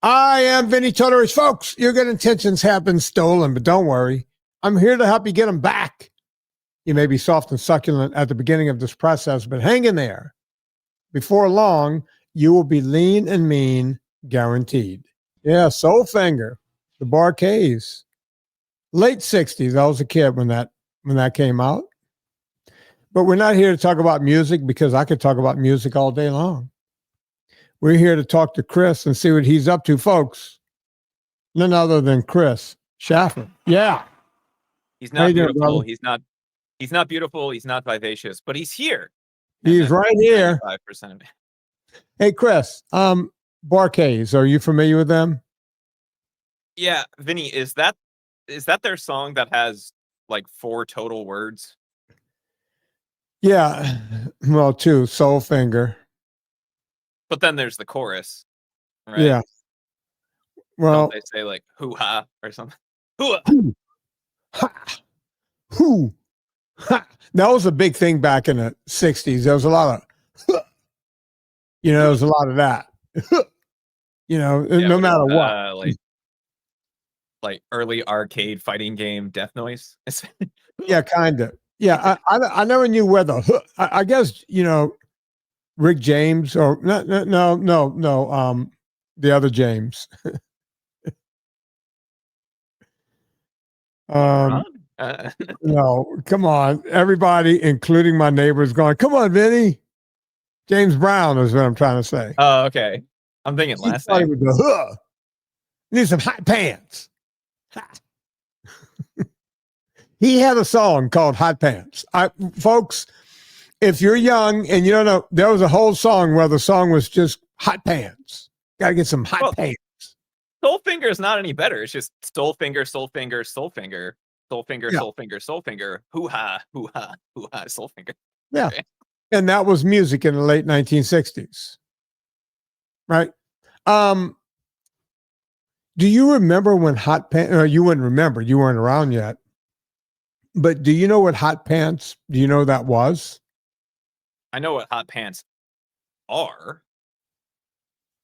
I am Vinnie Tortorich. Folks, your good intentions have been stolen, but don't worry. I'm here to help you get them back. You may be soft and succulent at the beginning of this process, but hang in there. Before long, you will be lean and mean, guaranteed. Yeah, Soulfinger, the Bar-Kays. Late 60s. I was a kid when that came out. But we're not here to talk about music because I could talk about music all day long. We're here to talk to Chris and see what he's up to, folks. None other than Chris Shaffer. Yeah. He's not beautiful. He's not beautiful. He's not vivacious, but he's here. He's right here. 5% of it. Hey, Chris, Bar-Kays, are you familiar with them? Yeah, Vinny, is that their song that has like 4 total words? Yeah. Well, 2, Soulfinger. But then there's the chorus, right? Yeah. Well, don't they say like hoo-ha or something? Hoo-ha. Ha, hoo, ha. That was a big thing back in the 60s. There was a lot of, there was a lot of that. No matter what. Like early arcade fighting game death noise. Yeah, kind of. Yeah, I never knew where the, I guess, Rick James or no, the other James. No, come on. Everybody, including my neighbors, going, come on, Vinny. James Brown is what I'm trying to say. Oh, okay. I'm thinking last name. Need some hot pants. He had a song called Hot Pants. Folks, if you're young and you don't know, there was a whole song where the song was just hot pants. Got to get some hot pants. Soulfinger is not any better. It's just Soulfinger, Soulfinger, Soulfinger, Soulfinger, Yeah. Soulfinger, Soulfinger, hoo-ha, hoo-ha, hoo-ha, Soulfinger. Yeah. Okay. And that was music in the late 1960s. Right? Do you remember when hot pants, you wouldn't remember, you weren't around yet. But do you know what hot pants, do you know that was? I know what hot pants are.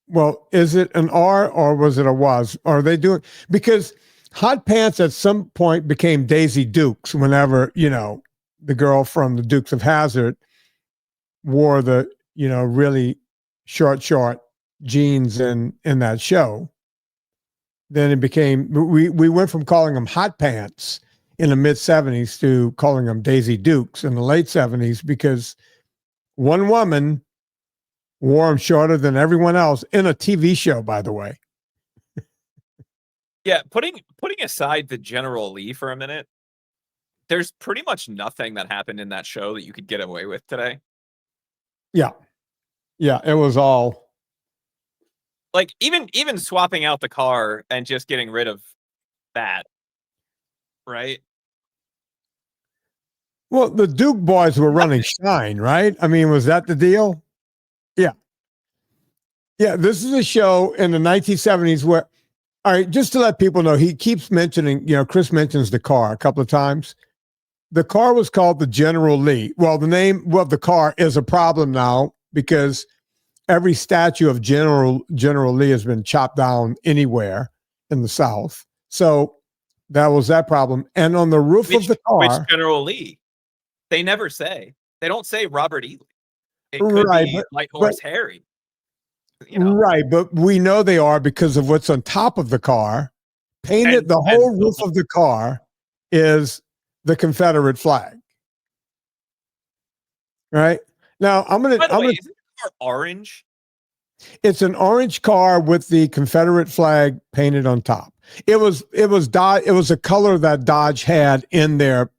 Well, is it an R or was it a was? Are they doing, because hot pants at some point became Daisy Dukes whenever, the girl from the Dukes of Hazzard wore the, really short jeans in that show. Then it became, we went from calling them hot pants in the mid 70s to calling them Daisy Dukes in the late 70s because one woman wore them shorter than everyone else in a TV show, by the way. Yeah, putting aside the General Lee for a minute, there's pretty much nothing that happened in that show that you could get away with today. Yeah. Yeah, it was all like even swapping out the car and just getting rid of that. Right? Well, the Duke boys were running Shine, right? I mean, was that the deal? Yeah. Yeah, this is a show in the 1970s where, all right, just to let people know, he keeps mentioning, Chris mentions the car a couple of times. The car was called the General Lee. Well, the name of the car is a problem now because every statue of General Lee has been chopped down anywhere in the South. So that was that problem. And on the roof of the car. Which General Lee? They never say. They don't say Robert E. Lee. It could be Light Horse Harry. Right, but we know they are because of what's on top of the car. Painted, the whole roof of the car is the Confederate flag. Right? Now, I'm going to... Isn't the car orange? It's an orange car with the Confederate flag painted on top. It was a color that Dodge had in their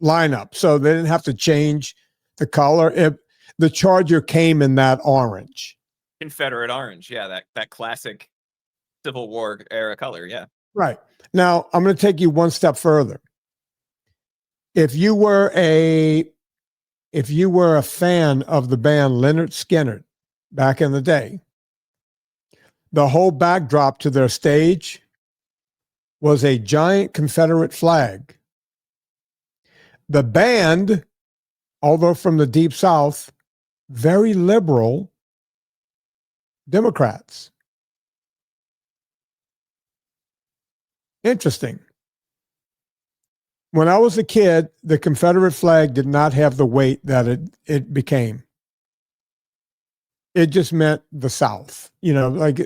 lineup, so they didn't have to change the color. The Charger came in that orange. Confederate orange, yeah, that classic Civil War era color, yeah. Right. Now, I'm going to take you one step further. If you were a fan of the band Lynyrd Skynyrd back in the day, the whole backdrop to their stage was a giant Confederate flag. The band, although from the Deep South, very liberal Democrats. Interesting. When I was a kid, the Confederate flag did not have the weight that it became. It just meant the South. You know, like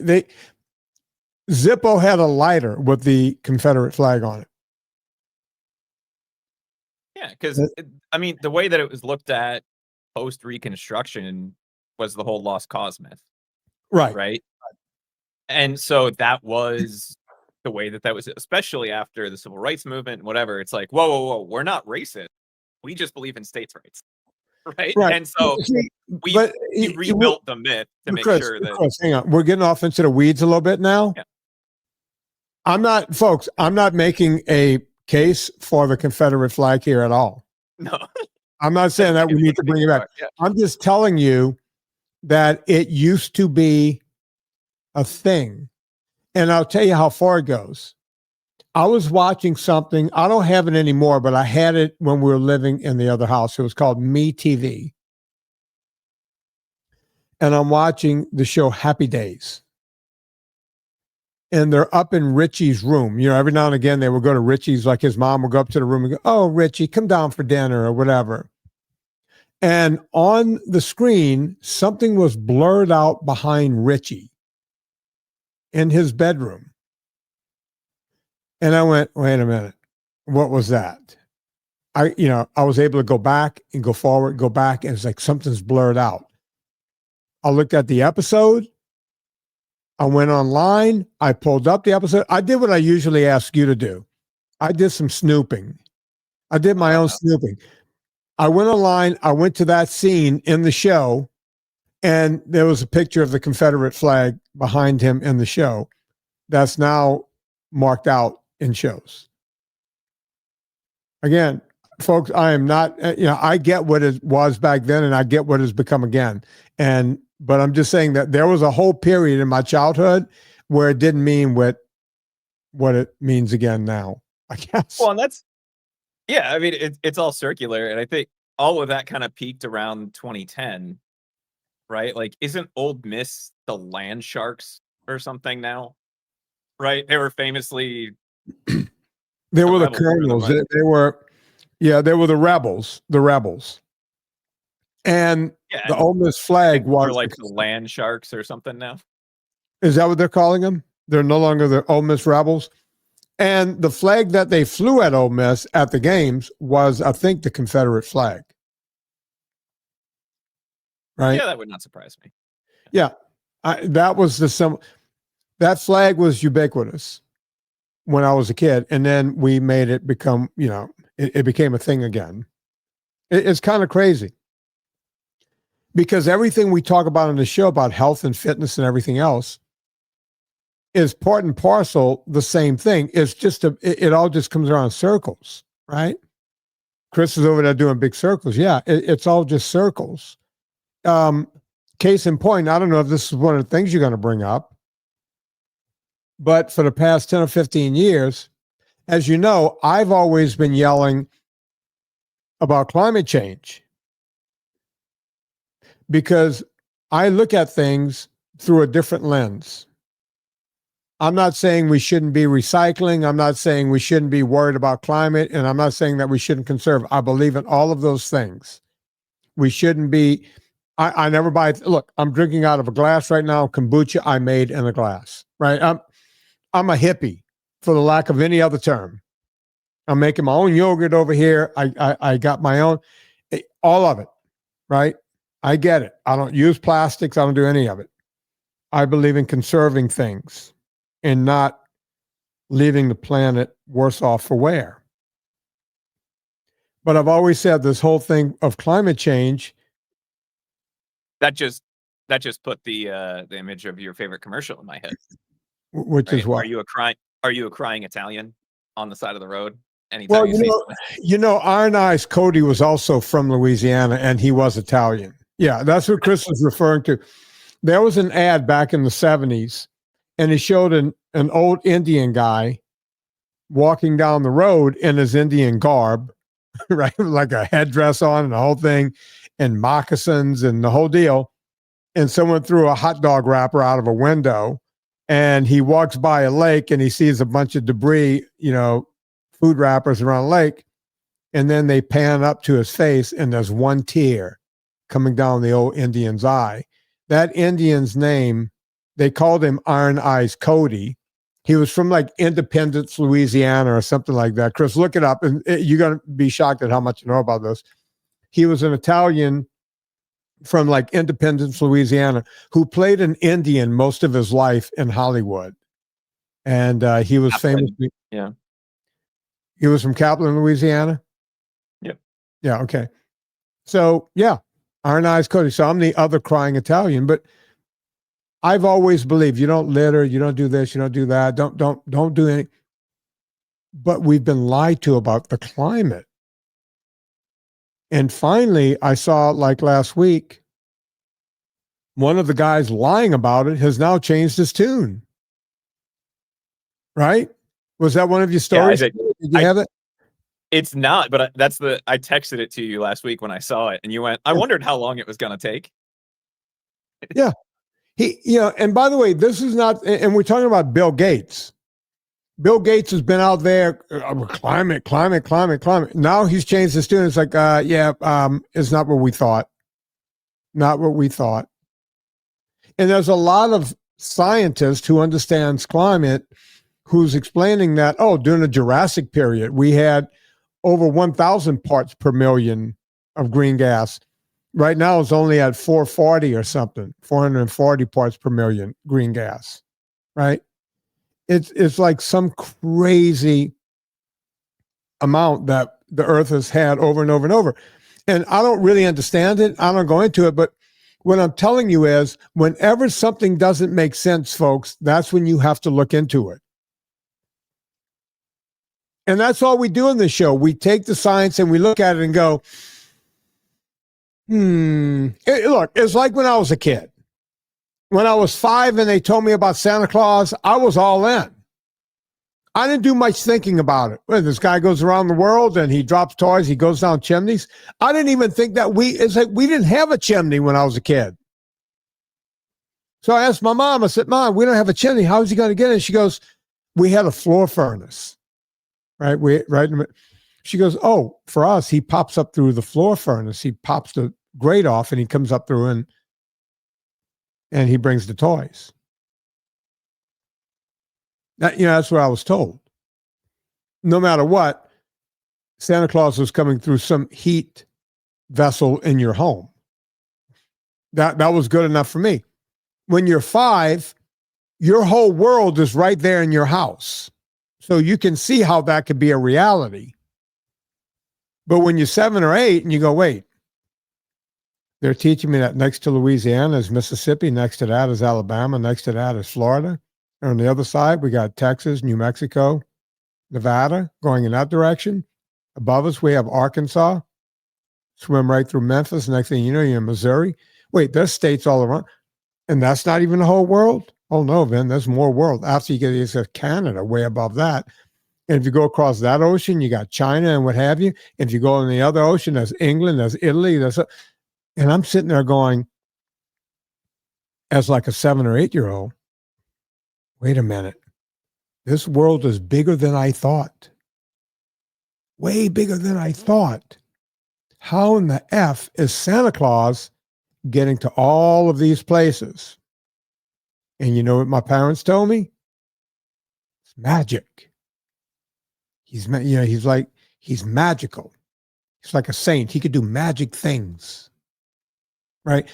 Zippo had a lighter with the Confederate flag on it. Yeah, because I mean, the way that it was looked at post Reconstruction was the whole lost cause myth, right? And so that was the way that was, especially after the civil rights movement and whatever. It's like, whoa, we're not racist. We just believe in states' rights, right? And so we rebuilt the myth to make sure that. Chris, hang on, we're getting off into the weeds a little bit now. Yeah. I'm not making a case for the Confederate flag here at all. No, I'm not saying that we need to bring it back. Yeah. I'm just telling you that it used to be a thing. And I'll tell you how far it goes. I was watching something. I don't have it anymore, but I had it when we were living in the other house. It was called Me TV. And I'm watching the show Happy Days. And they're up in Richie's room. You know, every now and again, they would go to Richie's, like his mom would go up to the room and go, "Oh, Richie, come down for dinner," or whatever. And on the screen, something was blurred out behind Richie in his bedroom. And I went, wait a minute, what was that? I was able to go back and go forward, go back, and it's like something's blurred out. I looked at the episode. I went online. I pulled up the episode. I did what I usually ask you to do. I did some snooping. I did my own snooping. I went online. I went to that scene in the show, and there was a picture of the Confederate flag behind him in the show. That's now marked out in shows. Again, folks, I am not, I get what it was back then, and I get what it's become again. But I'm just saying that there was a whole period in my childhood where it didn't mean what it means again now, I guess. Well, and I mean, it's all circular. And I think all of that kind of peaked around 2010, right? Like, isn't Old Miss the Land Sharks or something now? Right? They were famously... They were the Colonels. They were the Rebels. The Rebels. And the Ole Miss flag was like the Land Sharks or something now. Is that what they're calling them? They're no longer the Ole Miss Rebels. And the flag that they flew at Ole Miss at the games was, I think, the Confederate flag. Right? Yeah, that would not surprise me. Yeah, that flag was ubiquitous when I was a kid, and then we made it become, it became a thing again. It's kind of crazy. Because everything we talk about on the show about health and fitness and everything else is part and parcel the same thing. It's just it all just comes around in circles, right? Chris is over there doing big circles. Yeah, it's all just circles. Case in point, I don't know if this is one of the things you're going to bring up, but for the past 10 or 15 years, as you know, I've always been yelling about climate change. Because I look at things through a different lens. I'm not saying we shouldn't be recycling. I'm not saying we shouldn't be worried about climate. And I'm not saying that we shouldn't conserve. I believe in all of those things. We shouldn't be, I never buy, look, I'm drinking out of a glass right now, kombucha I made in a glass, right? I'm a hippie, for the lack of any other term. I'm making my own yogurt over here. I got my own, all of it, right? I get it. I don't use plastics. I don't do any of it. I believe in conserving things and not leaving the planet worse off for wear. But I've always said this whole thing of climate change. That just put the image of your favorite commercial in my head. Which is what? Are you a crying Italian on the side of the road? Anytime well, Iron Eyes Cody was also from Louisiana, and he was Italian. Yeah, that's what Chris was referring to. There was an ad back in the 70s, and he showed an old Indian guy walking down the road in his Indian garb, right? Like a headdress on and the whole thing, and moccasins and the whole deal. And someone threw a hot dog wrapper out of a window, and he walks by a lake and he sees a bunch of debris, food wrappers around the lake. And then they pan up to his face and there's one tear coming down the old Indian's eye. That Indian's name, they called him Iron Eyes Cody. He was from like Independence, Louisiana or something like that. Chris, look it up and you're going to be shocked at how much you know about this. He was an Italian from like Independence, Louisiana, who played an Indian most of his life in Hollywood. And he was famous. Yeah. He was from Kaplan, Louisiana? Yep. Yeah, okay. So, yeah, Iron Eyes Cody. So I'm the other crying Italian, but I've always believed you don't litter, you don't do this, you don't do that, don't do anything. But we've been lied to about the climate. And finally, I saw like last week, one of the guys lying about it has now changed his tune. Right? Was that one of your stories? Yeah, Did you have it? It's not, but I texted it to you last week when I saw it and you went, I wondered how long it was going to take. Yeah. And by the way, this is not, and we're talking about Bill Gates. Bill Gates has been out there, climate. Now he's changed his tune. It's like, it's not what we thought. Not what we thought. And there's a lot of scientists who understands climate who's explaining that, during the Jurassic period, we had over 1,000 parts per million of green gas. Right now, it's only at 440 or something, 440 parts per million green gas, right? It's like some crazy amount that the Earth has had over and over and over. And I don't really understand it. I don't go into it. But what I'm telling you is whenever something doesn't make sense, folks, that's when you have to look into it. And that's all we do in this show. We take the science and we look at it and go, look, it's like when I was a kid. When I was 5 and they told me about Santa Claus, I was all in. I didn't do much thinking about it. Well, this guy goes around the world and he drops toys, he goes down chimneys. I didn't even think that it's like we didn't have a chimney when I was a kid. So I asked my mom, I said, Mom, we don't have a chimney. How is he going to get it? She goes, we had a floor furnace. Right? She goes, oh, for us, he pops up through the floor furnace. He pops the grate off and he comes up through and he brings the toys. That's what I was told. No matter what, Santa Claus was coming through some heat vessel in your home. That was good enough for me. When you're 5, your whole world is right there in your house. So you can see how that could be a reality. But when you're 7 or 8 and you go, wait, they're teaching me that next to Louisiana is Mississippi, next to that is Alabama, next to that is Florida. And on the other side, we got Texas, New Mexico, Nevada going in that direction. Above us, we have Arkansas. Swim right through Memphis. Next thing you know, you're in Missouri. Wait, there's states all around. And that's not even the whole world? Oh, no, Vin, there's more world. After you get into Canada, way above that. And if you go across that ocean, you got China and what have you. If you go in the other ocean, there's England, there's Italy. And I'm sitting there going, as like a 7 or 8-year-old, wait a minute. This world is bigger than I thought. Way bigger than I thought. How in the F is Santa Claus getting to all of these places? And you know what my parents told me? It's magic. He's magical. He's like a saint. He could do magic things. Right?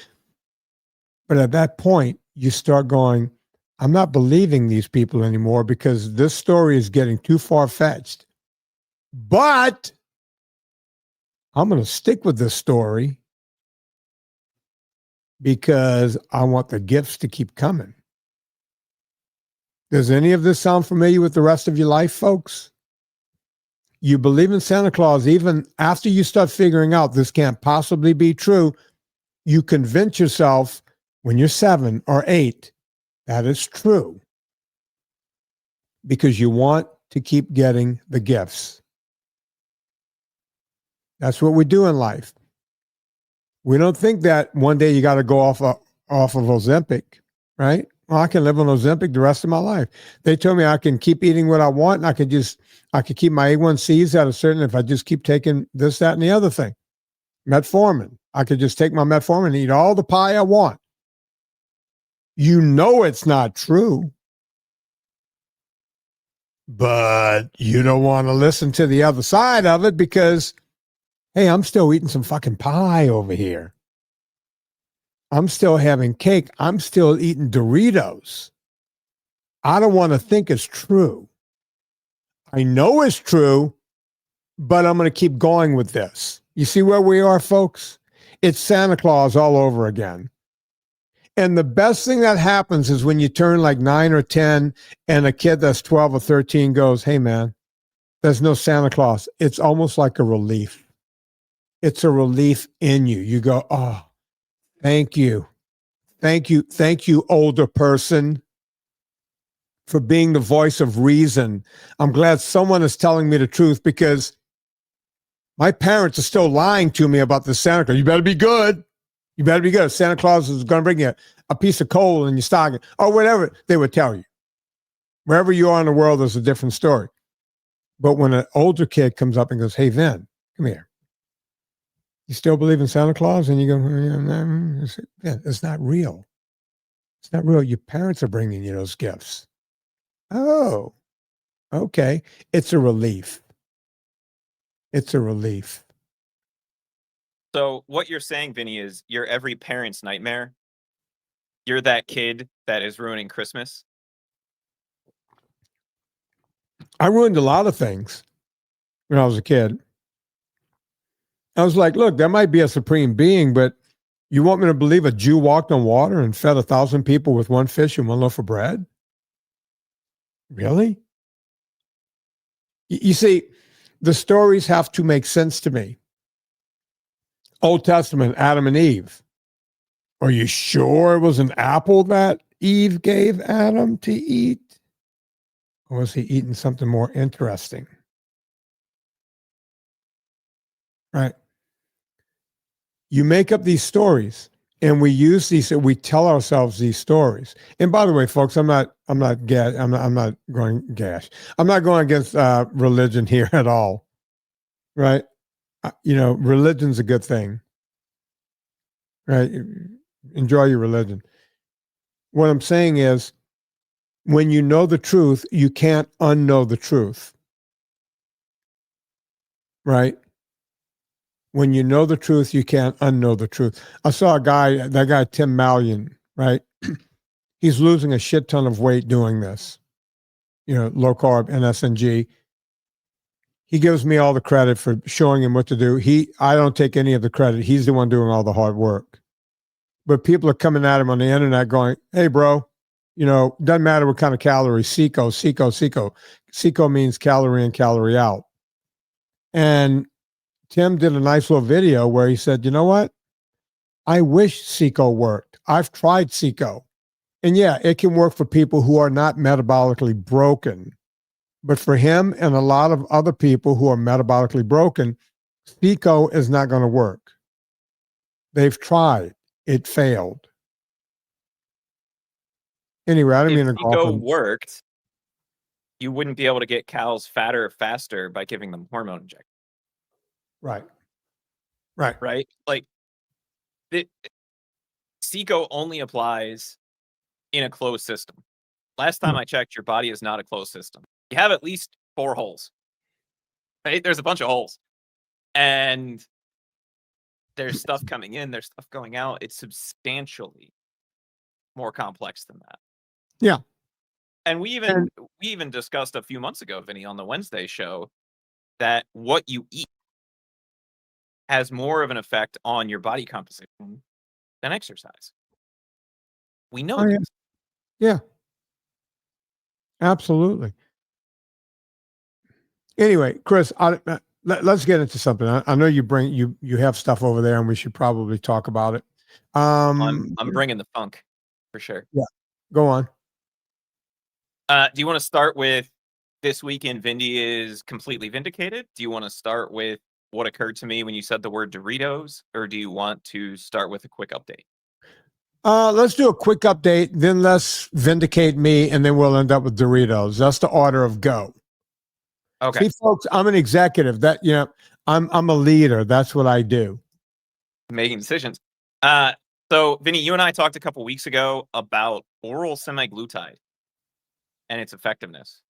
But at that point, you start going, I'm not believing these people anymore because this story is getting too far-fetched. But I'm going to stick with this story because I want the gifts to keep coming. Does any of this sound familiar with the rest of your life, folks? You believe in Santa Claus even after you start figuring out this can't possibly be true. You convince yourself when you're 7 or 8 that it's true because you want to keep getting the gifts. That's what we do in life. We don't think that one day you got to go off of Ozempic, right? Well, I can live on Ozempic the rest of my life. They told me I can keep eating what I want, and I could keep my A1Cs at a certain, if I just keep taking this, that, and the other thing. Metformin. I could just take my metformin and eat all the pie I want. You know it's not true. But you don't want to listen to the other side of it because, hey, I'm still eating some fucking pie over here. I'm still having cake. I'm still eating Doritos. I don't want to think it's true. I know it's true, but I'm going to keep going with this. You see where we are, folks? It's Santa Claus all over again. And the best thing that happens is when you turn like 9 or 10 and a kid that's 12 or 13 goes, hey, man, there's no Santa Claus. It's almost like a relief. It's a relief in you. You go, oh, thank you. Thank you. Thank you, older person, for being the voice of reason. I'm glad someone is telling me the truth because my parents are still lying to me about the Santa Claus. You better be good. You better be good. Santa Claus is going to bring you a piece of coal in your stocking or whatever they would tell you. Wherever you are in the world, there's a different story. But when an older kid comes up and goes, hey, Vin, come here. You still believe in Santa Claus? And you go, yeah, it's not real. It's not real. Your parents are bringing you those gifts. Oh, okay. It's a relief. It's a relief. So what you're saying, Vinny, is you're every parent's nightmare. You're that kid that is ruining Christmas. I ruined a lot of things when I was a kid. I was like, look, there might be a supreme being, but you want me to believe a Jew walked on water and fed 1,000 people with one fish and one loaf of bread? Really? You see, the stories have to make sense to me. Old Testament, Adam and Eve. Are you sure it was an apple that Eve gave Adam to eat? Or was he eating something more interesting? Right? You make up these stories and we use these, we tell ourselves these stories. And by the way, folks, I'm not going gash. I'm not going against religion here at all. Right? Religion's a good thing. Right? Enjoy your religion. What I'm saying is, when you know the truth, you can't unknow the truth. Right? When you know the truth, you can't unknow the truth. I saw that guy, Tim Mallion, right? He's losing a shit ton of weight doing this. Low carb, NSNG. He gives me all the credit for showing him what to do. I don't take any of the credit. He's the one doing all the hard work. But people are coming at him on the internet going, hey, bro, doesn't matter what kind of calories, CICO. CICO means calorie in, calorie out. And Tim did a nice little video where he said, you know what? I wish CICO worked. I've tried CICO. And yeah, it can work for people who are not metabolically broken. But for him and a lot of other people who are metabolically broken, CICO is not going to work. They've tried. It failed. Anyway, I didn't mean to go off. If CICO worked, you wouldn't be able to get cows fatter faster by giving them hormone injections. Right. Like, CICO only applies in a closed system. Last time I checked, your body is not a closed system. You have at least 4 holes. Right? There's a bunch of holes. And there's stuff coming in, there's stuff going out. It's substantially more complex than that. Yeah. And we even discussed a few months ago, Vinny, on the Wednesday show, that what you eat has more of an effect on your body composition than exercise. We know this. Yeah. Absolutely. Anyway, Chris, let's get into something. I know you have stuff over there, and we should probably talk about it. I'm bringing the funk for sure. Yeah, go on. Do you want to start with this weekend? Vindy is completely vindicated. Do you want to start with what occurred to me when you said the word Doritos, or do you want to start with a quick update? Let's do a quick update, then let's vindicate me, and then we'll end up with Doritos. That's the order of go. Okay. See, folks, I'm an executive. I'm a leader. That's what I do. Making decisions. So Vinny, you and I talked a couple weeks ago about oral semiglutide and its effectiveness.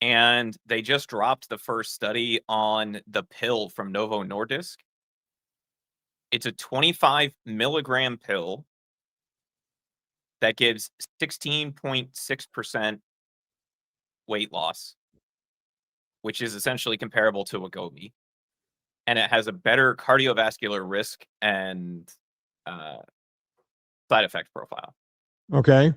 And they just dropped the first study on the pill from Novo Nordisk. It's a 25 milligram pill that gives 16.6% weight loss, which is essentially comparable to Wegovy. And it has a better cardiovascular risk and side effect profile. Okay.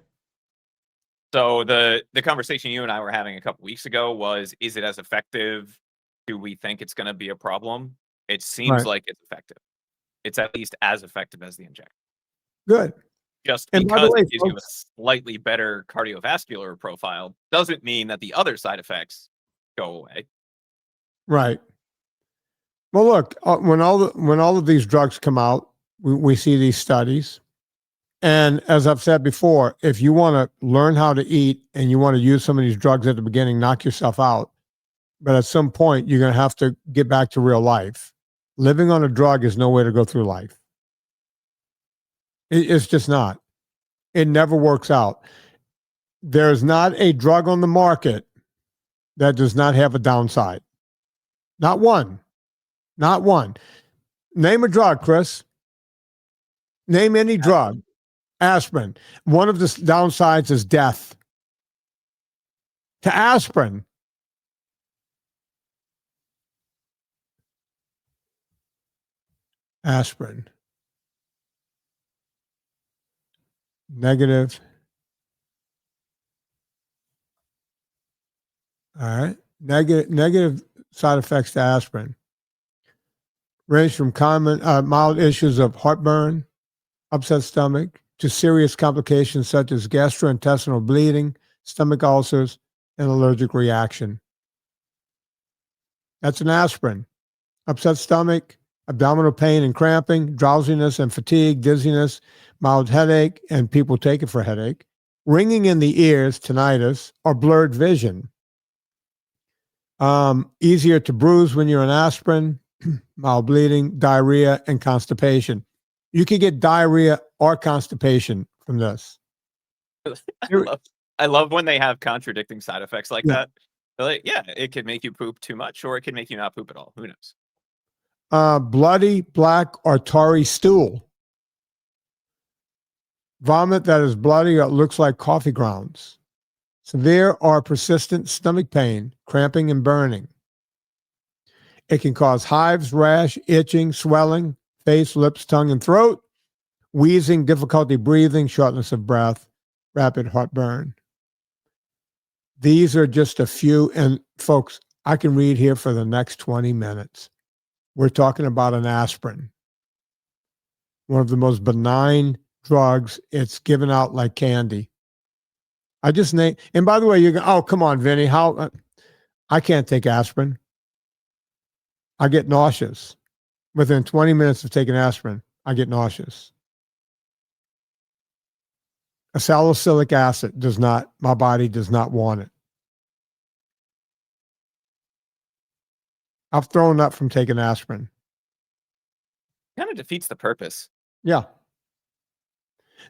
So the conversation you and I were having a couple weeks ago was, is it as effective? Do we think it's going to be a problem? It seems like it's effective. It's at least as effective as the injection. Good. Just because it gives you a slightly better cardiovascular profile doesn't mean that the other side effects go away. Right. Well, look, when all of these drugs come out, we see these studies. And as I've said before, if you want to learn how to eat and you want to use some of these drugs at the beginning, knock yourself out. But at some point, you're going to have to get back to real life. Living on a drug is no way to go through life. It's just not. It never works out. There's not a drug on the market that does not have a downside. Not one. Not one. Name a drug, Chris. Name any drug. Aspirin. One of the downsides is death. To aspirin. Aspirin. Negative. All right. Negative side effects to aspirin range from common mild issues of heartburn, upset stomach, to serious complications such as gastrointestinal bleeding, stomach ulcers, and allergic reaction. That's an aspirin. Upset stomach, abdominal pain and cramping, drowsiness and fatigue, dizziness, mild headache, and people take it for headache, ringing in the ears, tinnitus, or blurred vision. Easier to bruise when you're on aspirin, mild bleeding, diarrhea, and constipation. You can get diarrhea or constipation from this. I love when they have contradicting side effects like that. They're like, yeah, it could make you poop too much, or it could make you not poop at all. Who knows? Bloody, black, or tarry stool. Vomit that is bloody or looks like coffee grounds. Severe or persistent stomach pain, cramping, and burning. It can cause hives, rash, itching, swelling, face, lips, tongue, and throat, wheezing, difficulty breathing, shortness of breath, rapid heartburn. These are just a few, and folks, I can read here for the next 20 minutes. We're talking about an aspirin, one of the most benign drugs. It's given out like candy. I just name, and by the way, you go, oh, come on, Vinny, how? I can't take aspirin. I get nauseous. Within 20 minutes of taking aspirin, I get nauseous. A salicylic acid my body does not want it. I've thrown up from taking aspirin. Kind of defeats the purpose. Yeah.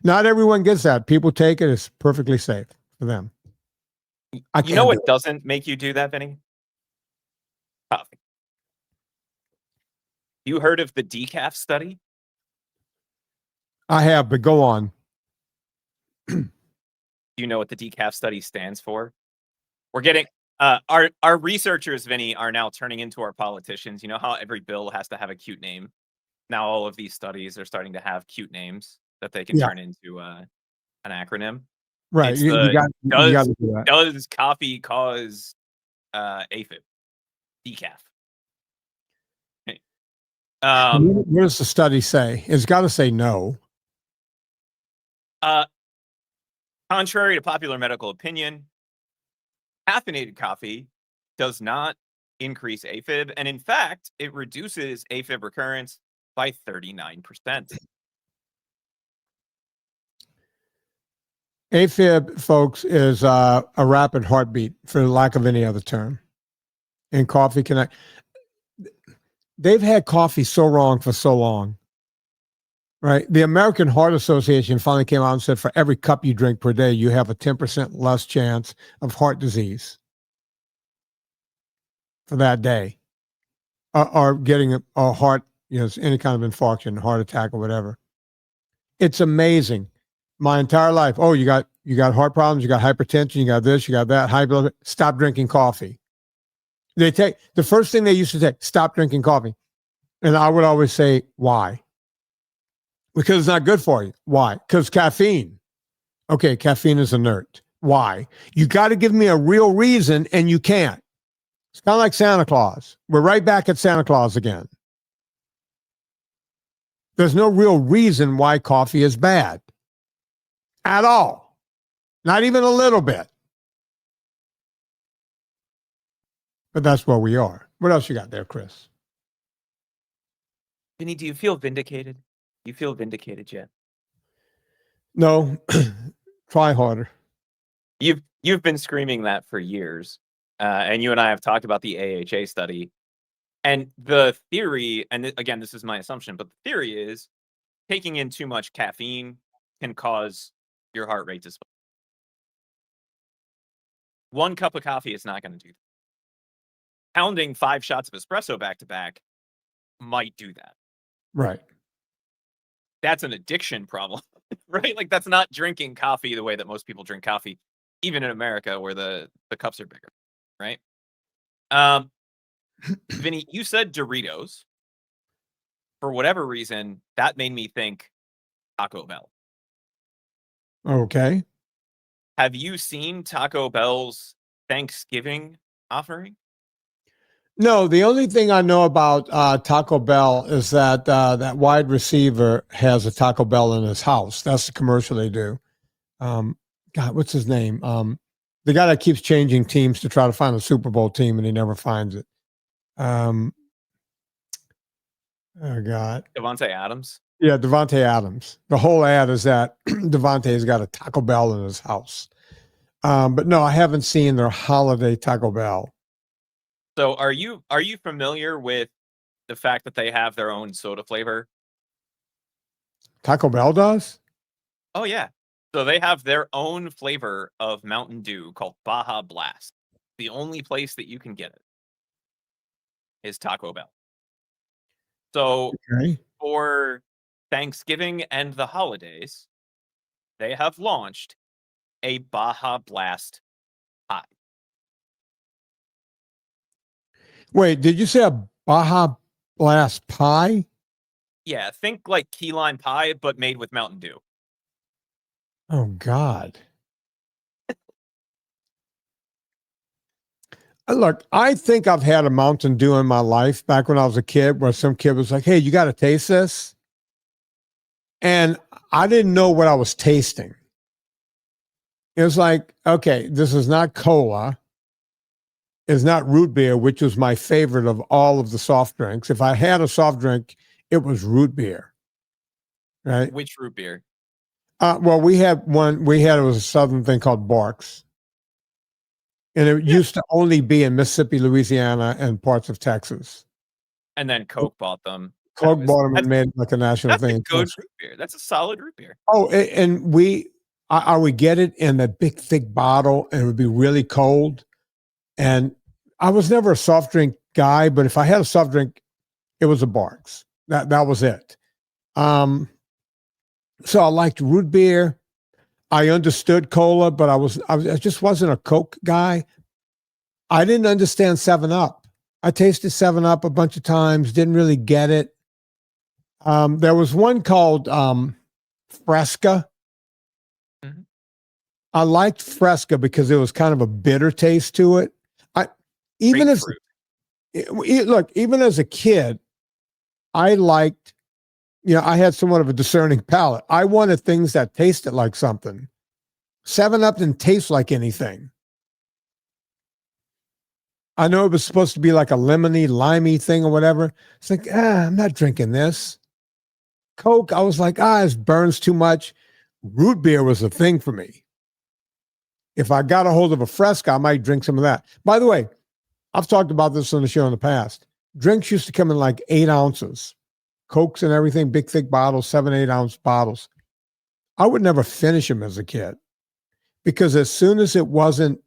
Not everyone gets that. People take it. It's perfectly safe for them. You know what doesn't make you do that, Vinny? Coffee. You heard of the Decaf study? I have, but go on. Do you know what the Decaf study stands for? We're getting our researchers, Vinny, are now turning into our politicians. You know how every bill has to have a cute name? Now all of these studies are starting to have cute names that they can turn into an acronym. Right. Does coffee cause AFib? Decaf. What does the study say? It's got to say no. Contrary to popular medical opinion, caffeinated coffee does not increase AFib, and in fact, it reduces AFib recurrence by 39%. AFib, folks, is a rapid heartbeat, for lack of any other term. And coffee they've had coffee so wrong for so long, right? The American Heart Association finally came out and said for every cup you drink per day, you have a 10% less chance of heart disease for that day, or getting a heart, any kind of infarction, heart attack or whatever. It's amazing. My entire life. Oh, you got heart problems, you got hypertension, you got this, you got that, high blood. Stop drinking coffee. The first thing they used to say, stop drinking coffee. And I would always say, why? Because it's not good for you. Why? Because caffeine. Okay, caffeine is inert. Why? You got to give me a real reason, and you can't. It's kind of like Santa Claus. We're right back at Santa Claus again. There's no real reason why coffee is bad. At all. Not even a little bit. But that's where we are. What else you got there, Chris? Vinny, do you feel vindicated? Do you feel vindicated yet? No. Try harder. You've been screaming that for years. And you and I have talked about the AHA study. And the theory, and again, this is my assumption, but the theory is taking in too much caffeine can cause your heart rate to spike. 1 cup of coffee is not going to do that. Pounding 5 shots of espresso back to back might do that. Right. That's an addiction problem, right? Like that's not drinking coffee the way that most people drink coffee, even in America where the cups are bigger, right? Vinny, you said Doritos. For whatever reason, that made me think Taco Bell. Okay. Have you seen Taco Bell's Thanksgiving offering? No, the only thing I know about Taco Bell is that that wide receiver has a Taco Bell in his house. That's the commercial they do. God, what's his name? The guy that keeps changing teams to try to find a Super Bowl team and he never finds it. Oh, God. Davante Adams? Yeah, Davante Adams. The whole ad is that Davante's got a Taco Bell in his house. But no, I haven't seen their holiday Taco Bell. So are you familiar with the fact that they have their own soda flavor? Taco Bell does? Oh, yeah. So they have their own flavor of Mountain Dew called Baja Blast. The only place that you can get it is Taco Bell. So for Thanksgiving and the holidays, they have launched a Baja Blast pie. Wait, did you say a Baja Blast pie? Yeah, think like key lime pie, but made with Mountain Dew. Oh, God. Look, I think I've had a Mountain Dew in my life back when I was a kid where some kid was like, hey, you got to taste this. And I didn't know what I was tasting. It was like, okay, this is not cola. It's not root beer, which was my favorite of all of the soft drinks. If I had a soft drink, it was root beer. Right? Which root beer? Well, we had one. It was a southern thing called Barks. And it used to only be in Mississippi, Louisiana, and parts of Texas. And then Coke bought them. Coke bought them and made it like a national thing. That's a good root beer. That's a solid root beer. Oh, and I would get it in a big, thick bottle, and it would be really cold. And I was never a soft drink guy, but if I had a soft drink, it was a Barks. That was it. So I liked root beer. I understood cola, but I just wasn't a Coke guy. I didn't understand 7-Up. I tasted 7-Up a bunch of times, didn't really get it. There was one called Fresca. Mm-hmm. I liked Fresca because it was kind of a bitter taste to it. Even as a kid, I liked, I had somewhat of a discerning palate. I wanted things that tasted like something. 7-Up didn't taste like anything. I know it was supposed to be like a lemony, limey thing or whatever. It's like, I'm not drinking this. Coke, I was like, it burns too much. Root beer was a thing for me. If I got a hold of a Fresca, I might drink some of that. By the way, I've talked about this on the show in the past. Drinks used to come in like 8 ounces. Cokes and everything, big, thick bottles, 7-8 ounce bottles. I would never finish them as a kid because as soon as it wasn't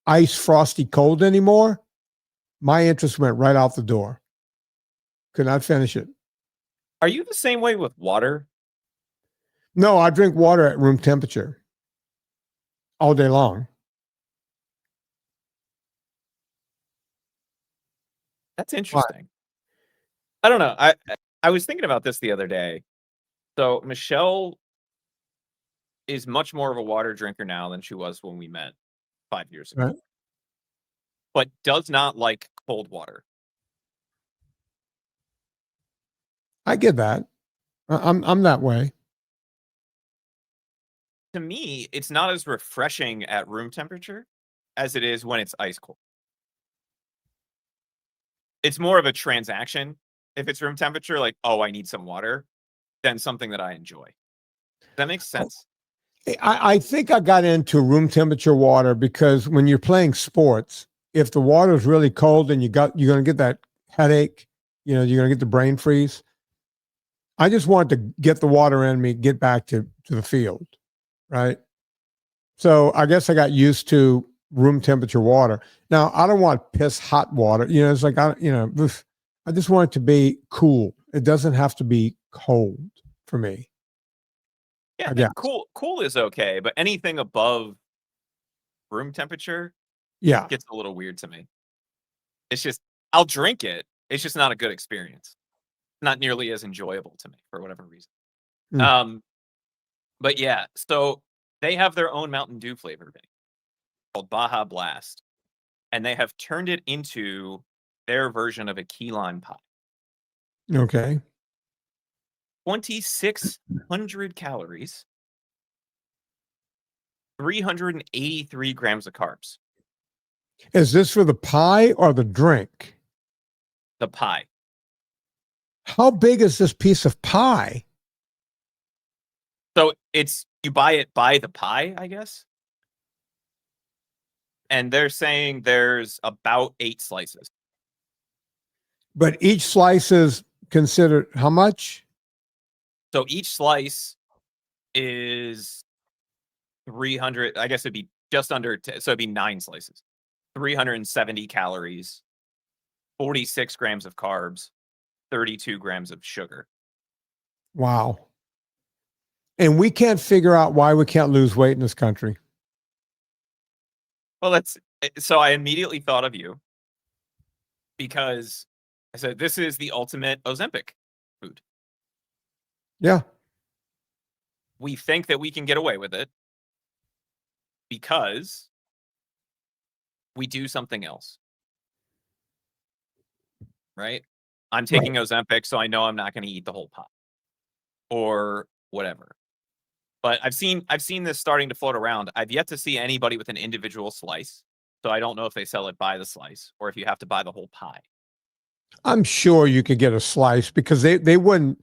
ice frosty cold anymore, my interest went right out the door. Could not finish it. Are you the same way with water? No, I drink water at room temperature all day long. That's interesting. Why? I don't know. I was thinking about this the other day. So Michelle is much more of a water drinker now than she was when we met 5 years ago. Right. But does not like cold water. I get that. I'm that way. To me, it's not as refreshing at room temperature as it is when it's ice cold. It's more of a transaction if it's room temperature, like, oh, I need some water, than something that I enjoy. Does that make sense? I think I got into room temperature water because when you're playing sports, if the water is really cold and you're going to get that headache, you're going to get the brain freeze. I just wanted to get the water in me, get back to the field, right? So I guess I got used to room temperature water. Now, I don't want piss hot water. It's like, I just want it to be cool. It doesn't have to be cold for me. Yeah, cool is okay, but anything above room temperature gets a little weird to me. It's just, I'll drink it. It's just not a good experience. Not nearly as enjoyable to me for whatever reason. But yeah, so they have their own Mountain Dew flavor, Vinnie, called Baja Blast. And they have turned it into their version of a key lime pie. Okay. 2,600 calories, 383 grams of carbs. Is this for the pie or the drink? The pie. How big is this piece of pie? So you buy it by the pie, I guess. And they're saying there's about 8 slices. But each slice is considered how much? So each slice is 300, I guess it'd be just under, so it'd be 9 slices. 370 calories, 46 grams of carbs, 32 grams of sugar. Wow. And we can't figure out why we can't lose weight in this country. Well, so I immediately thought of you because I said, this is the ultimate Ozempic food. Yeah. We think that we can get away with it because we do something else. Right? I'm taking Ozempic, so I know I'm not going to eat the whole pie or whatever. But I've seen this starting to float around. I've yet to see anybody with an individual slice. So I don't know if they sell it by the slice or if you have to buy the whole pie. I'm sure you could get a slice because they wouldn't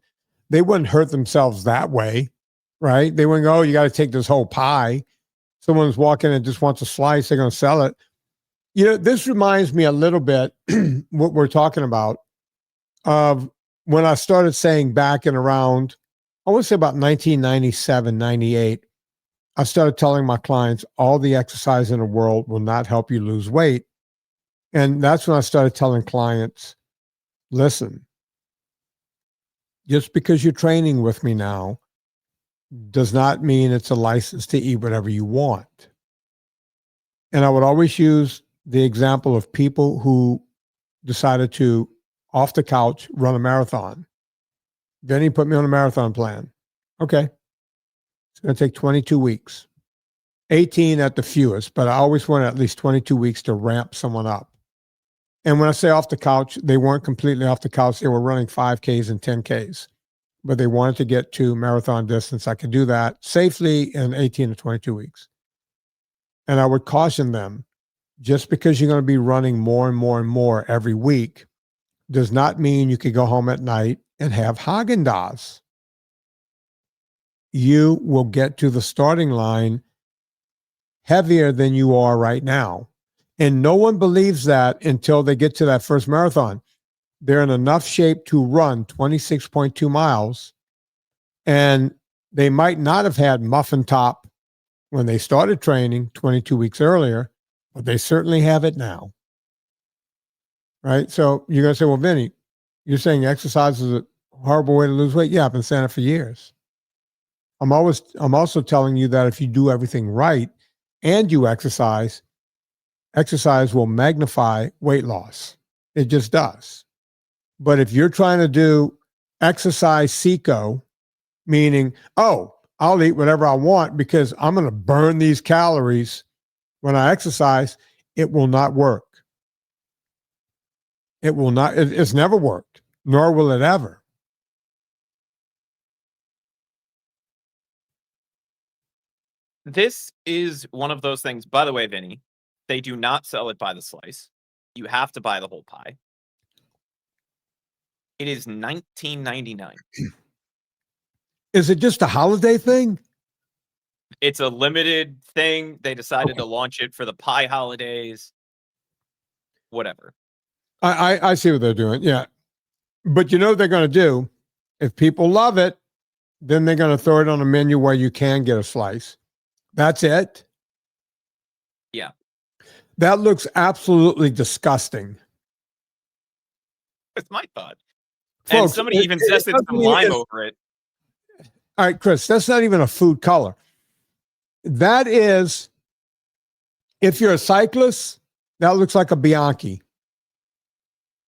hurt themselves that way, right? They wouldn't go, oh, you got to take this whole pie. Someone's walking and just wants a slice, they're going to sell it. This reminds me a little bit what we're talking about of when I started saying back in around, I want to say about 1997, 98, I started telling my clients all the exercise in the world will not help you lose weight. And that's when I started telling clients, listen, just because you're training with me now does not mean it's a license to eat whatever you want. And I would always use the example of people who decided to, off the couch, run a marathon. Vinnie put me on a marathon plan. Okay. It's going to take 22 weeks. 18 at the fewest, but I always wanted at least 22 weeks to ramp someone up. And when I say off the couch, they weren't completely off the couch. They were running 5Ks and 10Ks, but they wanted to get to marathon distance. I could do that safely in 18 to 22 weeks. And I would caution them, just because you're going to be running more and more and more every week does not mean you could go home at night and have Haagen-Dazs. You will get to the starting line heavier than you are right now. And no one believes that until they get to that first marathon. They're in enough shape to run 26.2 miles, and they might not have had muffin top when they started training 22 weeks earlier, but they certainly have it now. Right? So you're going to say, well, Vinnie, you're saying exercise is a horrible way to lose weight? Yeah, I've been saying it for years. I'm also telling you that if you do everything right and you exercise will magnify weight loss. It just does. But if you're trying to do exercise CICO, meaning, oh, I'll eat whatever I want because I'm going to burn these calories when I exercise, it will not work. It will not. It's never worked, nor will it ever. This is one of those things, by the way, Vinny, they do not sell it by the slice. You have to buy the whole pie. It is $19.99. Is it just a holiday thing? It's a limited thing. They decided to launch it for the pie holidays. Whatever. I see what they're doing. Yeah. But you know what they're going to do? If people love it, then they're going to throw it on a menu where you can get a slice. That's it. Yeah. That looks absolutely disgusting. That's my thought. Folks, and somebody even zested some lime over it. All right, Chris, that's not even a food color. That is, if you're a cyclist, that looks like a Bianchi.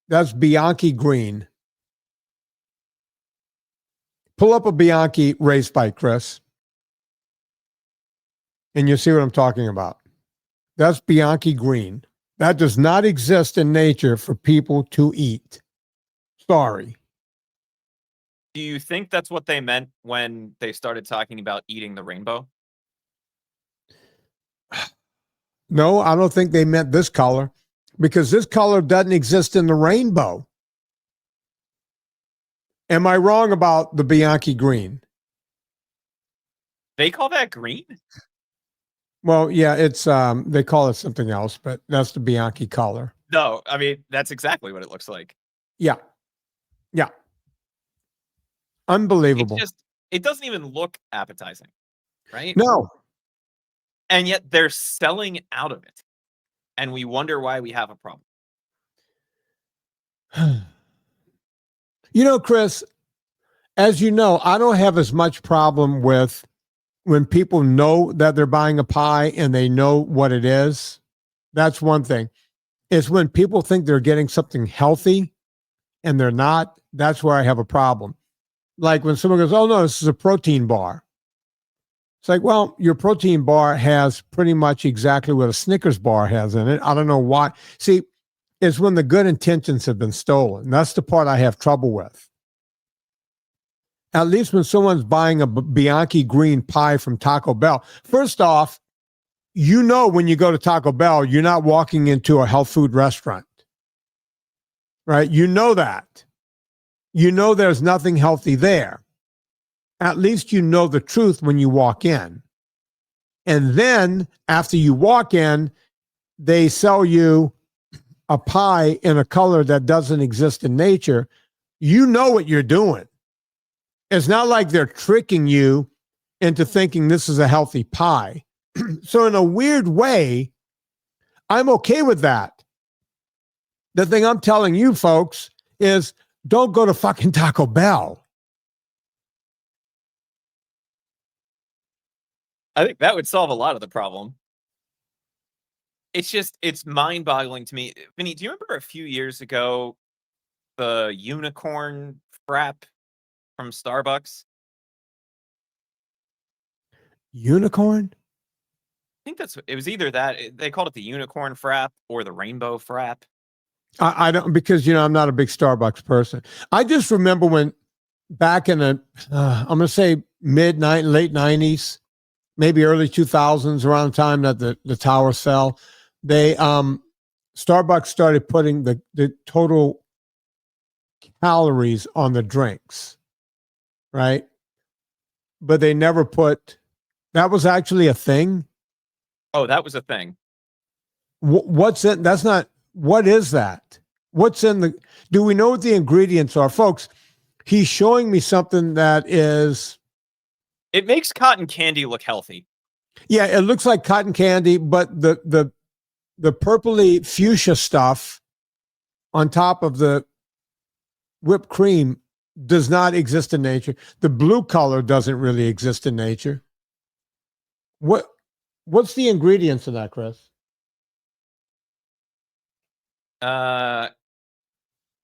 That's Bianchi green. Pull up a Bianchi race bike, Chris, and you'll see what I'm talking about. That's Bianchi green. That does not exist in nature for people to eat. Sorry. Do you think that's what they meant when they started talking about eating the rainbow? No, I don't think they meant this color, because this color doesn't exist in the rainbow. Am I wrong about the Bianchi green? They call that green? Well, yeah, it's they call it something else, but that's the Bianchi color. No, I mean, that's exactly what it looks like. Yeah. Yeah. Unbelievable. It doesn't even look appetizing, right? No. And yet they're selling out of it. And we wonder why we have a problem. You know, Chris, as you know, I don't have as much problem with when people know that they're buying a pie and they know what it is. That's one thing. It's when people think they're getting something healthy and they're not. That's where I have a problem. Like when someone goes, oh, no, this is a protein bar. It's like, well, your protein bar has pretty much exactly what a Snickers bar has in it. I don't know why. See, it's when the good intentions have been stolen. That's the part I have trouble with. At least when someone's buying a Bianchi green pie from Taco Bell, first off, you know when you go to Taco Bell, you're not walking into a health food restaurant, right? You know that. You know there's nothing healthy there. At least you know the truth when you walk in. And then after you walk in, they sell you a pie in a color that doesn't exist in nature. You know what you're doing. It's not like they're tricking you into thinking this is a healthy pie. So in a weird way, I'm okay with that. The thing I'm telling you folks is don't go to fucking Taco Bell. I think that would solve a lot of the problem. It's mind-boggling to me. Vinny, do you remember a few years ago, the unicorn frap from Starbucks? Unicorn? I think it was either that. They called it the unicorn frap or the rainbow frap. I don't, because, you know, I'm not a big Starbucks person. I just remember when back in the, I'm going to say late 90s, maybe early 2000s, around the time that the towers fell, they, Starbucks started putting the total calories on the drinks, right? But they never put, that was actually a thing. Oh, that was a thing. What's in? That's not. What is that? What's in the? Do we know what the ingredients are, folks? He's showing me something that is. It makes cotton candy look healthy. Yeah, it looks like cotton candy, but the purpley fuchsia stuff on top of the whipped cream does not exist in nature. The blue color doesn't really exist in nature. What's the ingredients in that, Chris?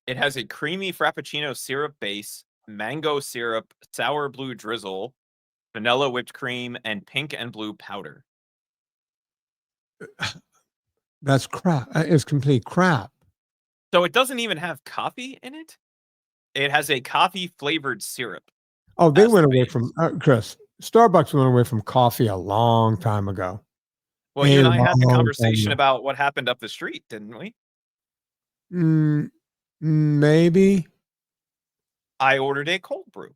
It has a creamy frappuccino syrup base, mango syrup, sour blue drizzle, vanilla whipped cream, and pink and blue powder. That's crap. It's complete crap. So it doesn't even have coffee in it. It has a coffee flavored syrup. Oh, they went away from Chris. Starbucks went away from coffee a long time ago. Well, you and I had the conversation about what happened up the street, didn't we? Maybe. I ordered a cold brew.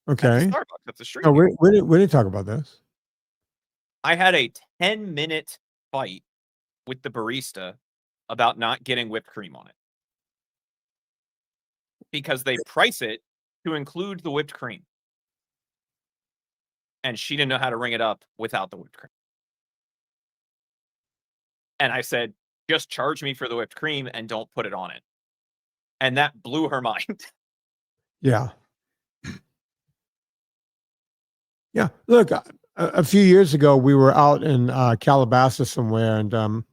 Okay. Starbucks up the street. Oh, we didn't talk about this. I had a 10-minute fight with the barista about not getting whipped cream on it. Because they price it to include the whipped cream. And she didn't know how to ring it up without the whipped cream. And I said, just charge me for the whipped cream and don't put it on it. And that blew her mind. Yeah. Yeah. Look, a few years ago, we were out in Calabasas somewhere, and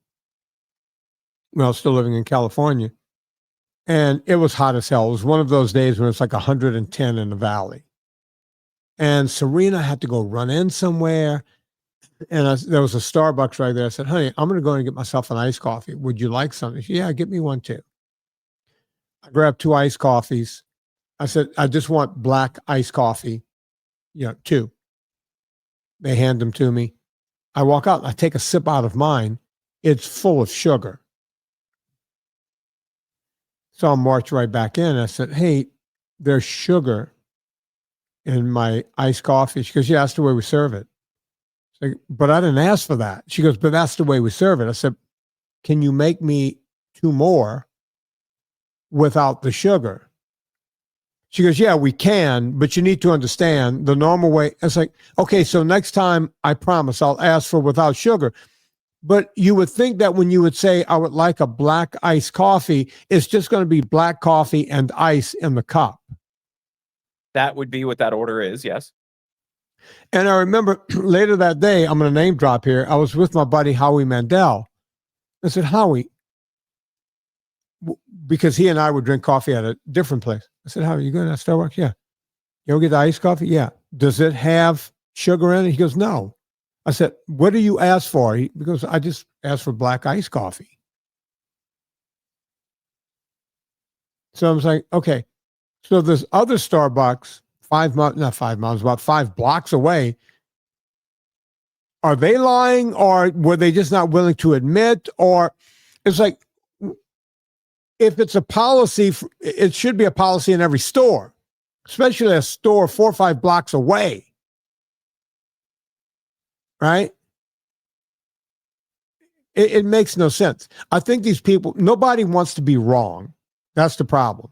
still living in California. And it was hot as hell. It was one of those days when it's like 110 in the valley. And Serena had to go run in somewhere. And there was a Starbucks right there. I said, honey, I'm going to go and get myself an iced coffee. Would you like something? She said, yeah, get me one too. I grabbed 2 iced coffees. I said, I just want black iced coffee. 2. They hand them to me. I walk out. I take a sip out of mine. It's full of sugar. So I marched right back in. I said, hey, there's sugar in my iced coffee. She goes, yeah, that's the way we serve it. Like, but I didn't ask for that. She goes, but that's the way we serve it. I said, can you make me 2 more without the sugar? She goes, yeah, we can, but you need to understand the normal way. It's like, okay, so next time I promise I'll ask for without sugar. But you would think that when you would say, I would like a black iced coffee, it's just going to be black coffee and ice in the cup. That would be what that order is, yes. And I remember later that day, I'm going to name drop here. I was with my buddy, Howie Mandel. I said, Howie, because he and I would drink coffee at a different place. I said, Howie, you going to Starbucks? Yeah. You ever get the iced coffee? Yeah. Does it have sugar in it? He goes, no. I said, what do you ask for? Because I just asked for black iced coffee. So I was like, okay. So this other Starbucks, about 5 blocks away. Are they lying, or were they just not willing to admit? Or it's like, if it's a policy, it should be a policy in every store, especially a store 4 or 5 blocks away. Right? It makes no sense. I think these people, nobody wants to be wrong. That's the problem.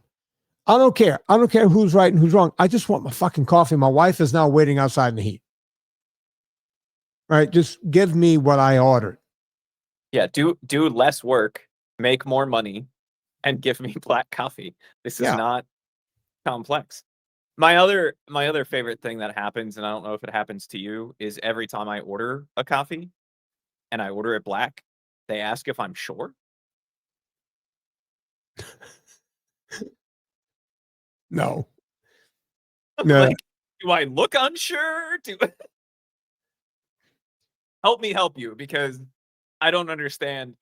I don't care. I don't care who's right and who's wrong. I just want my fucking coffee. My wife is now waiting outside in the heat. Right? Just give me what I ordered. Yeah, do less work, make more money, and give me black coffee. This is not complex. My other favorite thing that happens, and I don't know if it happens to you, is every time I order a coffee and I order it black, they ask if I'm sure. No. Like, do I look unsure? Help me help you, because I don't understand.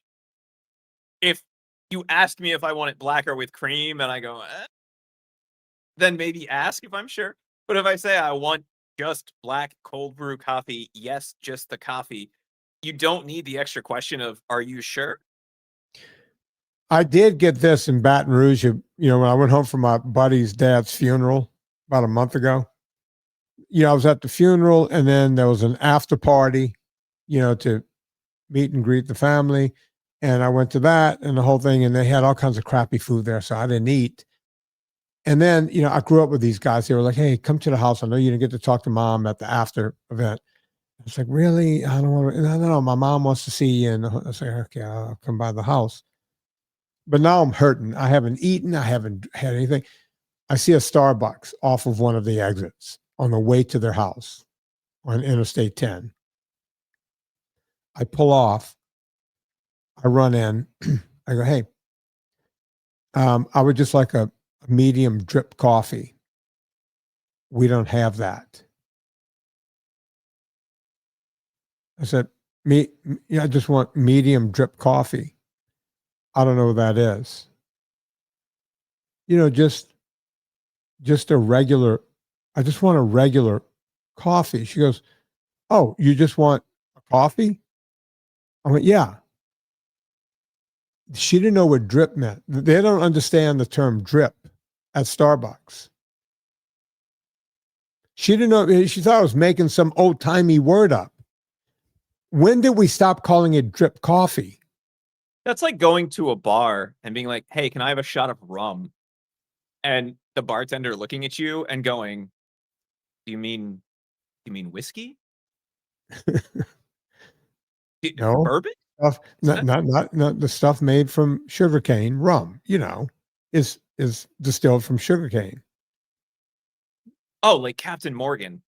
If you ask me if I want it black or with cream and I go, then maybe ask if I'm sure. But if I say I want just black cold brew coffee, yes, just the coffee, you don't need the extra question of, are you sure? I did get this in Baton Rouge, when I went home from my buddy's dad's funeral about a month ago. I was at the funeral, and then there was an after party. to meet and greet the family. And I went to that and the whole thing, and they had all kinds of crappy food there, so I didn't eat. And then, I grew up with these guys. They were like, "Hey, come to the house. I know you didn't get to talk to mom at the after event." I was like, "Really? I don't want to. No, my mom wants to see you." And I was like, "Okay, I'll come by the house." But now I'm hurting. I haven't eaten. I haven't had anything. I see a Starbucks off of one of the exits on the way to their house on Interstate 10. I pull off. I run in. I go, "Hey, I would just like a medium drip coffee." "We don't have that." I said, I just want medium drip coffee." "I don't know what that is." Just a regular, "I just want a regular coffee." She goes, "Oh, you just want a coffee?" I went, "Yeah." She didn't know what drip meant. They don't understand the term drip at Starbucks. She didn't know. She thought I was making some old timey word up. When did we stop calling it drip coffee? That's like going to a bar and being like, "Hey, can I have a shot of rum?" And the bartender looking at you and going, "You mean whiskey? No. Bourbon?" Not the stuff made from sugarcane. Rum, is distilled from sugarcane. Oh, like Captain Morgan.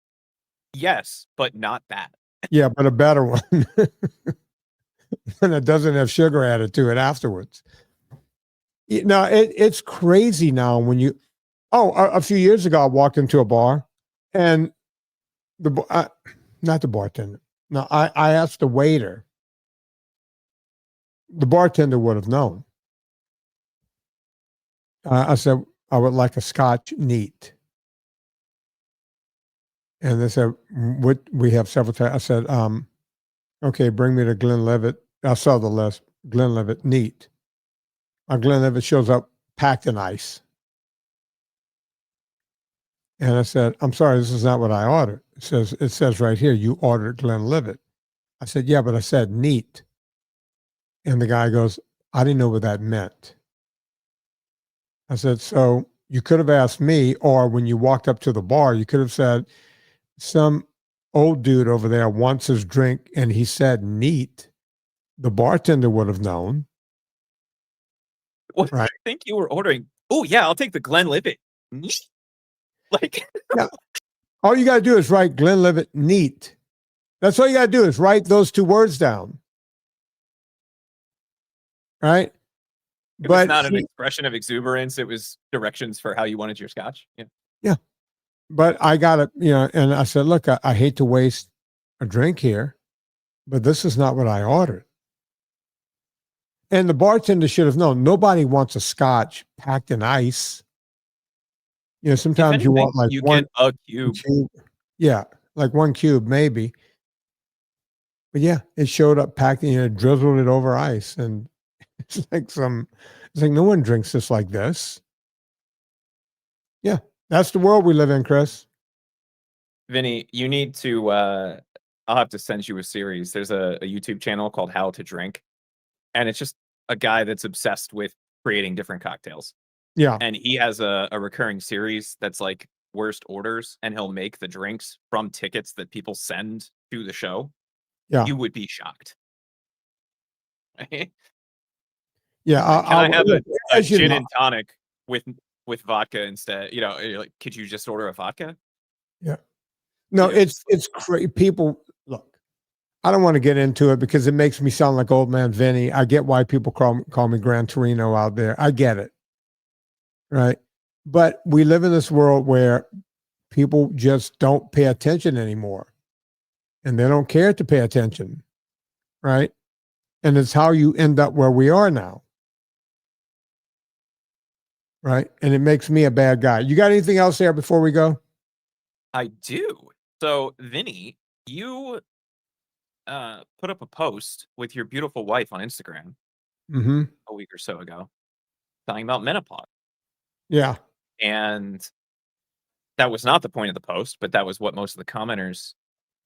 Yes, but not that. Yeah, but a better one. And it doesn't have sugar added to it afterwards. No, it's crazy now when you. Oh, a few years ago, I walked into a bar, and not the bartender. No, I asked the waiter. The bartender would have known. I said, "I would like a Scotch neat." And they said, "What, we have several types." I said, "Okay, bring me the Glenlivet." I saw the list. Glenlivet neat. A Glenlivet shows up packed in ice. And I said, "I'm sorry, this is not what I ordered." It says right here, "You ordered Glenlivet." I said, "Yeah, but I said neat." And the guy goes, "I didn't know what that meant." I said, "So you could have asked me, or when you walked up to the bar, you could have said, 'Some old dude over there wants his drink,' and he said neat." The bartender would have known. What do Right. you think you were ordering? "Oh, yeah, I'll take the Glenlivet." Neat? Like, Yeah. All you got to do is write Glenlivet neat. That's all you got to do is write those two words down. Right. it was But not an expression of exuberance. It was directions for how you wanted your scotch. Yeah. yeah. But I got it, and I said, "Look, I hate to waste a drink here, but this is not what I ordered." And the bartender should have known. Nobody wants a scotch packed in ice. Sometimes you anything, want like you one get a cube. cube. Yeah, like one cube maybe. But yeah, it showed up packed, drizzled it over ice. And it's like no one drinks this like this. Yeah, that's the world we live in, Chris. Vinny, you need to, I'll have to send you a series. There's a YouTube channel called How to Drink, and it's just a guy that's obsessed with creating different cocktails. Yeah. And he has a recurring series that's like worst orders, and he'll make the drinks from tickets that people send to the show. Yeah. You would be shocked. Yeah. Like, can I have a gin know. and tonic with vodka instead? You're like, could you just order a vodka? Yeah. No, it's crazy. People, look, I don't want to get into it because it makes me sound like old man Vinnie. I get why people call me Gran Torino out there. I get it. Right. But we live in this world where people just don't pay attention anymore, and they don't care to pay attention. Right. And it's how you end up where we are now. Right. And it makes me a bad guy. You got anything else there before we go? I do. So, Vinny, you put up a post with your beautiful wife on Instagram a week or so ago talking about menopause. Yeah. And that was not the point of the post, but that was what most of the commenters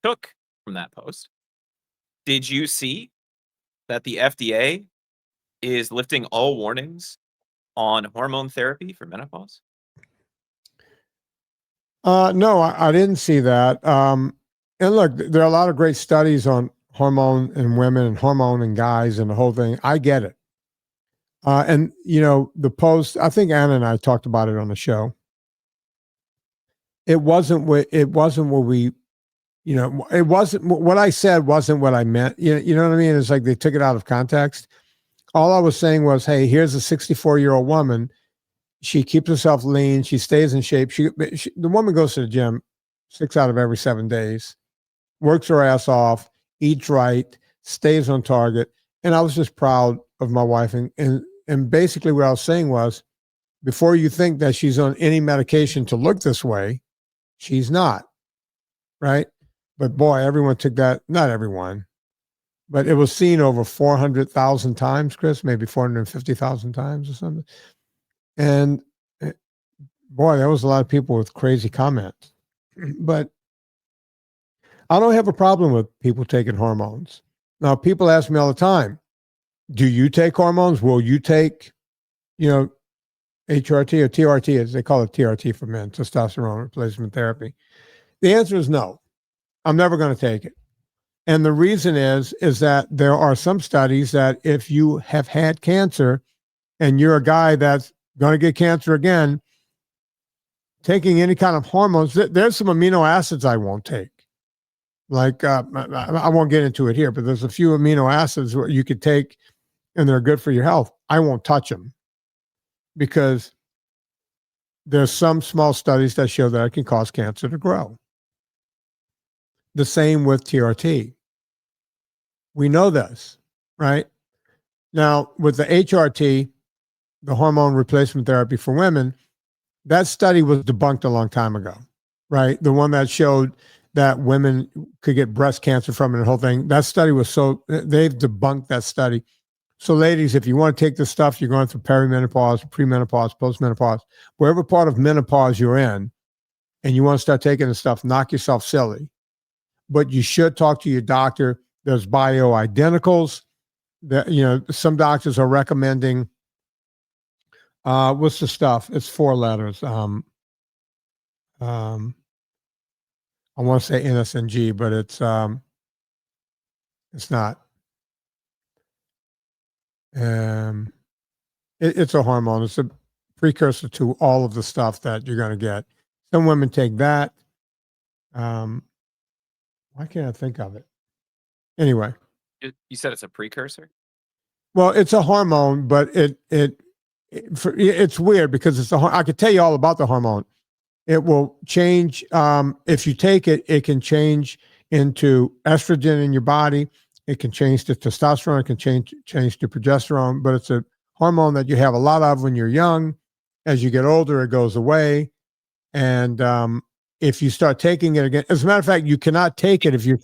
took from that post. Did you see that the FDA is lifting all warnings on hormone therapy for menopause? No, I didn't see that. And look, there are a lot of great studies on hormone in women and hormone in guys and the whole thing. I get it. And the post, I think Anna and I talked about it on the show. It wasn't what we, it wasn't what I said wasn't what I meant. You know what I mean? It's like they took it out of context. All I was saying was, hey, here's a 64-year-old woman. She keeps herself lean. She stays in shape. The woman goes to the gym 6 out of every 7 days, works her ass off, eats right, stays on target. And I was just proud of my wife. And basically what I was saying was, before you think that she's on any medication to look this way, she's not, right? But boy, everyone took that, not everyone, but it was seen over 400,000 times, Chris, maybe 450,000 times or something. And boy, there was a lot of people with crazy comments. But I don't have a problem with people taking hormones. Now, people ask me all the time, do you take hormones? Will you take, HRT or TRT, as they call it TRT for men, testosterone replacement therapy? The answer is no. I'm never going to take it. And the reason is that there are some studies that if you have had cancer and you're a guy that's going to get cancer again, taking any kind of hormones, there's some amino acids I won't take. Like, I won't get into it here, but there's a few amino acids where you could take and they're good for your health. I won't touch them because there's some small studies that show that it can cause cancer to grow. The same with TRT. We know this, right? Now, with the HRT, the hormone replacement therapy for women, that study was debunked a long time ago, right? The one that showed that women could get breast cancer from it and the whole thing. That study was they've debunked that study. So ladies, if you want to take this stuff, you're going through perimenopause, premenopause, postmenopause, wherever part of menopause you're in, and you want to start taking this stuff, knock yourself silly. But you should talk to your doctor. There's bioidenticals that, some doctors are recommending. What's the stuff? It's 4 letters. I want to say NSNG, but it's not. It's a hormone. It's a precursor to all of the stuff that you're going to get. Some women take that. Why can't I think of it? Anyway. You said it's a precursor? Well, it's a hormone, but it's weird because I could tell you all about the hormone. It will change. If you take it, it can change into estrogen in your body. It can change to testosterone. It can change to progesterone, but it's a hormone that you have a lot of when you're young. As you get older, it goes away. And if you start taking it again, as a matter of fact, you cannot take it if you're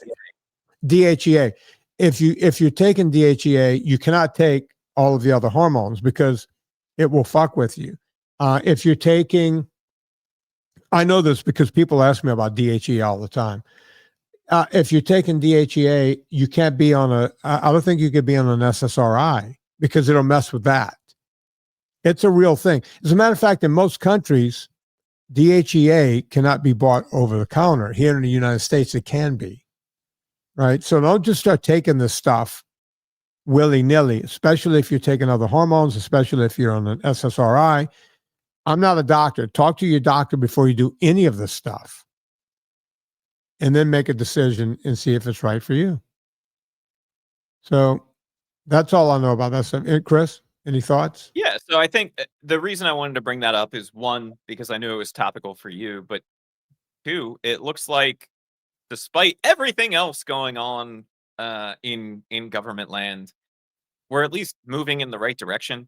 DHEA. If you're taking DHEA, you cannot take all of the other hormones because it will fuck with you. If you're taking, I know this because people ask me about DHEA all the time. If you're taking DHEA, you can't be on I don't think you could be on an SSRI because it'll mess with that. It's a real thing. As a matter of fact, in most countries, DHEA cannot be bought over the counter. Here in the United States, it can be. Right? So don't just start taking this stuff willy-nilly, especially if you're taking other hormones, especially if you're on an SSRI. I'm not a doctor. Talk to your doctor before you do any of this stuff. And then make a decision and see if it's right for you. So that's all I know about that stuff. Chris, any thoughts? Yeah, so I think the reason I wanted to bring that up is, one, because I knew it was topical for you, but two, it looks like despite everything else going on in government land, we're at least moving in the right direction.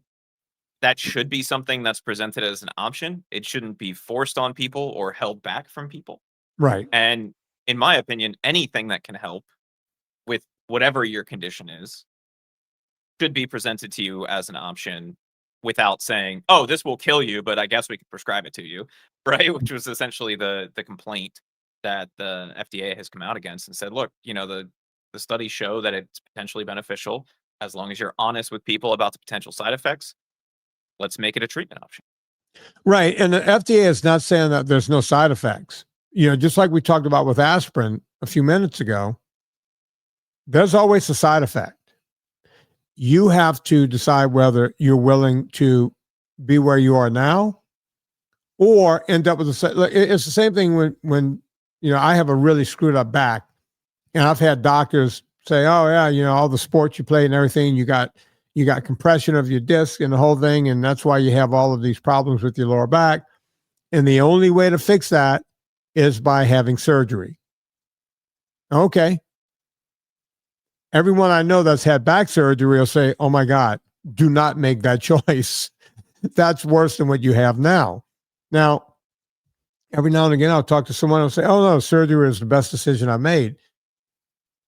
That should be something that's presented as an option. It shouldn't be forced on people or held back from people. Right. And in my opinion, anything that can help with whatever your condition is should be presented to you as an option without saying, oh, this will kill you, but I guess we could prescribe it to you, right? Which was essentially the complaint that the FDA has come out against and said, look, the the studies show that it's potentially beneficial. As long as you're honest with people about the potential side effects, let's make it a treatment option. Right. And the FDA is not saying that there's no side effects. Just like we talked about with aspirin a few minutes ago, there's always a side effect. You have to decide whether you're willing to be where you are now or end up with it's the same thing when I have a really screwed up back, and I've had doctors say, oh yeah, all the sports you play and everything, you got compression of your disc and the whole thing, and that's why you have all of these problems with your lower back. And the only way to fix that is by having surgery. Okay. Everyone I know that's had back surgery will say, oh my God, do not make that choice. That's worse than what you have now. Now, every now and again, I'll talk to someone and say, oh no, surgery is the best decision I made.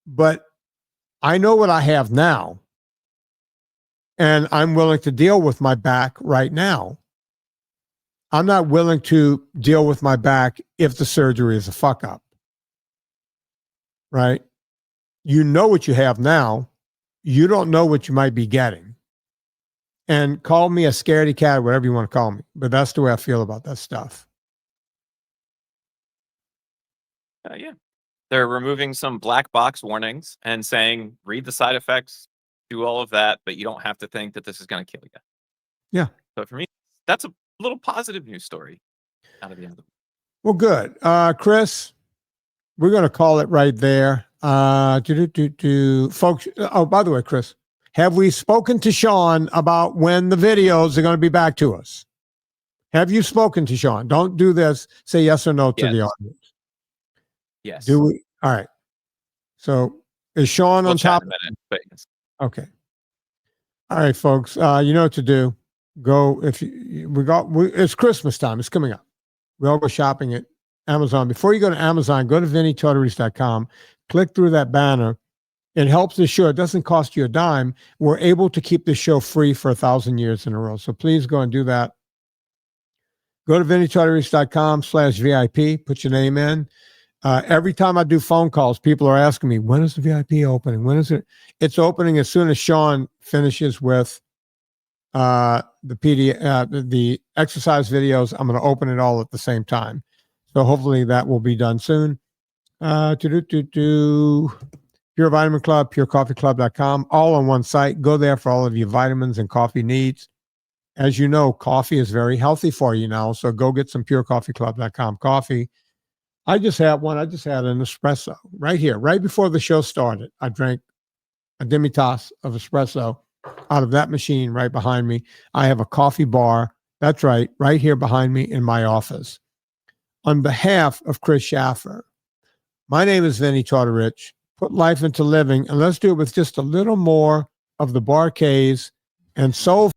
But I know what I have now, and I'm willing to deal with my back right now. I'm not willing to deal with my back if the surgery is a fuck up. Right? You know what you have now. You don't know what you might be getting. And call me a scaredy cat, whatever you want to call me. But that's the way I feel about that stuff. Yeah. They're removing some black box warnings and saying, read the side effects, do all of that, but you don't have to think that this is going to kill you. Yeah. So for me, that's a little positive news story out of the end of the week. Well, good. Chris, we're going to call it right there. Folks. Oh, by the way, Chris, have we spoken to Sean about when the videos are going to be back to us? Have you spoken to Sean? Don't do this. Say yes or no to the audience. Yes. Do we? All right. So is Sean on top? But yes. Okay. All right, folks. You know what to do. Go it's Christmas time. It's coming up. We all go shopping at Amazon. Before you go to Amazon, go to VinnieTortorich.com. Click through that banner. It helps the show. It doesn't cost you a dime. We're able to keep the show free for 1,000 years in a row. So please go and do that. Go to VinnieTortorich.com/VIP. Put your name in. Every time I do phone calls, people are asking me, when is the VIP opening? When is it? It's opening as soon as Sean finishes with the exercise videos. I'm going to open it all at the same time. So hopefully that will be done soon. Pure Vitamin Club, purecoffeeclub.com, all on one site. Go there for all of your vitamins and coffee needs. As you know, coffee is very healthy for you now. So go get some purecoffeeclub.com coffee. I just had one. I just had an espresso right here, right before the show started. I drank a demi-tasse of espresso out of that machine right behind me. I have a coffee bar. That's right here behind me in my office. On behalf of Chris Shaffer, my name is Vinnie Tortorich. Put life into living, and let's do it with just a little more of the Barcades and soul